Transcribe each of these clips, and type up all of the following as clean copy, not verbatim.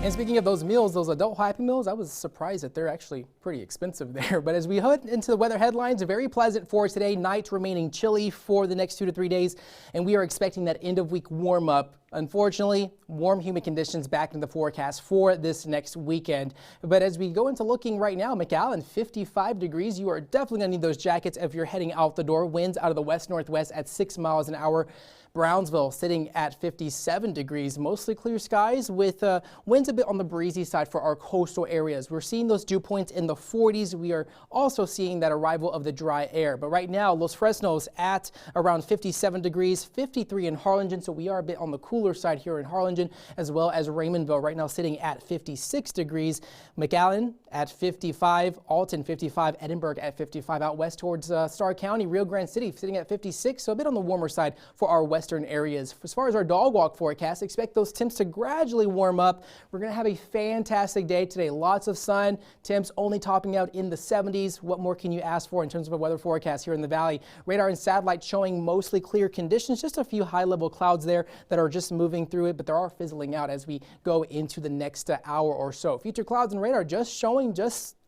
And speaking of those meals, those adult Happy Meals, I was surprised that they're actually pretty expensive there. But as we head into the weather headlines, very pleasant for today. Night remaining chilly for the next 2 to 3 days. And we are expecting that end of week warm up. Unfortunately, warm, humid conditions back in the forecast for this next weekend. But as we go into looking right now, McAllen, 55 degrees. You are definitely going to need those jackets if you're heading out the door. Winds out of the west-northwest at 6 miles an hour. Brownsville sitting at 57 degrees, mostly clear skies with winds a bit on the breezy side for our coastal areas. We're seeing those dew points in the 40s. We are also seeing that arrival of the dry air. But right now, Los Fresnos at around 57 degrees, 53 in Harlingen. So we are a bit on the cooler side here in Harlingen, as well as Raymondville right now sitting at 56 degrees. McAllen at 55, Alton 55, Edinburgh at 55, out west towards Starr County, Rio Grande City sitting at 56. So a bit on the warmer side for our western areas. As far as our dog walk forecast, expect those temps to gradually warm up. We're going to have a fantastic day today. Lots of sun, temps only topping out in the 70s. What more can you ask for in terms of a weather forecast here in the valley? Radar and satellite showing mostly clear conditions, just a few high level clouds there that are just moving through it, but there are fizzling out as we go into the next hour or so. Future clouds and radar just showing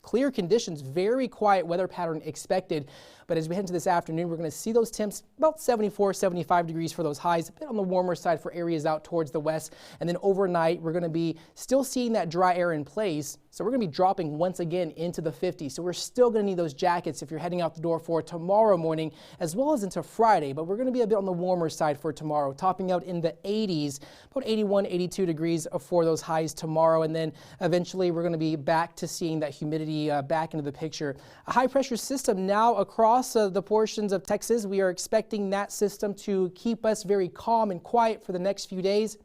clear conditions, very quiet weather pattern expected. But as we head into this afternoon, we're going to see those temps about 74, 75 degrees for those highs, a bit on the warmer side for areas out towards the west. And then overnight, we're going to be still seeing that dry air in place. So we're going to be dropping once again into the 50s. So we're still going to need those jackets if you're heading out the door for tomorrow morning, as well as into Friday. But we're going to be a bit on the warmer side for tomorrow, topping out in the 80s, about 81, 82 degrees for those highs tomorrow. And then eventually we're going to be back to seeing that humidity back into the picture. A high pressure system now across the portions of Texas. We are expecting that system to keep us very calm and quiet for the next few days.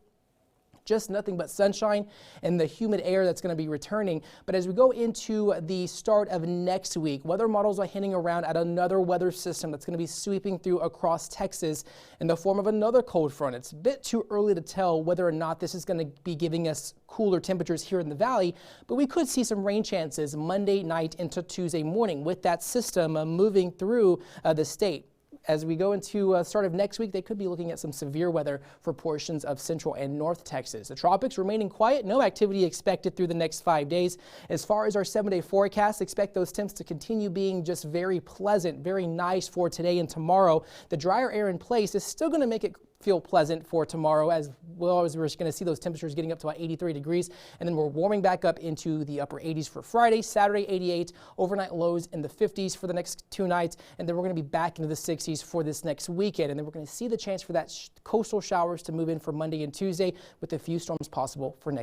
Just nothing but sunshine and the humid air that's going to be returning. But as we go into the start of next week, weather models are hinting around at another weather system that's going to be sweeping through across Texas in the form of another cold front. It's a bit too early to tell whether or not this is going to be giving us cooler temperatures here in the valley, but we could see some rain chances Monday night into Tuesday morning with that system moving through the state. As we go into start of next week, they could be looking at some severe weather for portions of central and north Texas. The tropics remaining quiet, no activity expected through the next 5 days. As far as our 7-day forecast, expect those temps to continue being just very pleasant, very nice for today and tomorrow. The drier air in place is still going to make it feel pleasant for tomorrow, as well as we're going to see those temperatures getting up to about 83 degrees, and then we're warming back up into the upper 80s for Friday, Saturday 88, overnight lows in the 50s for the next 2 nights, and then we're going to be back into the 60s for this next weekend, and then we're going to see the chance for that coastal showers to move in for Monday and Tuesday with a few storms possible for next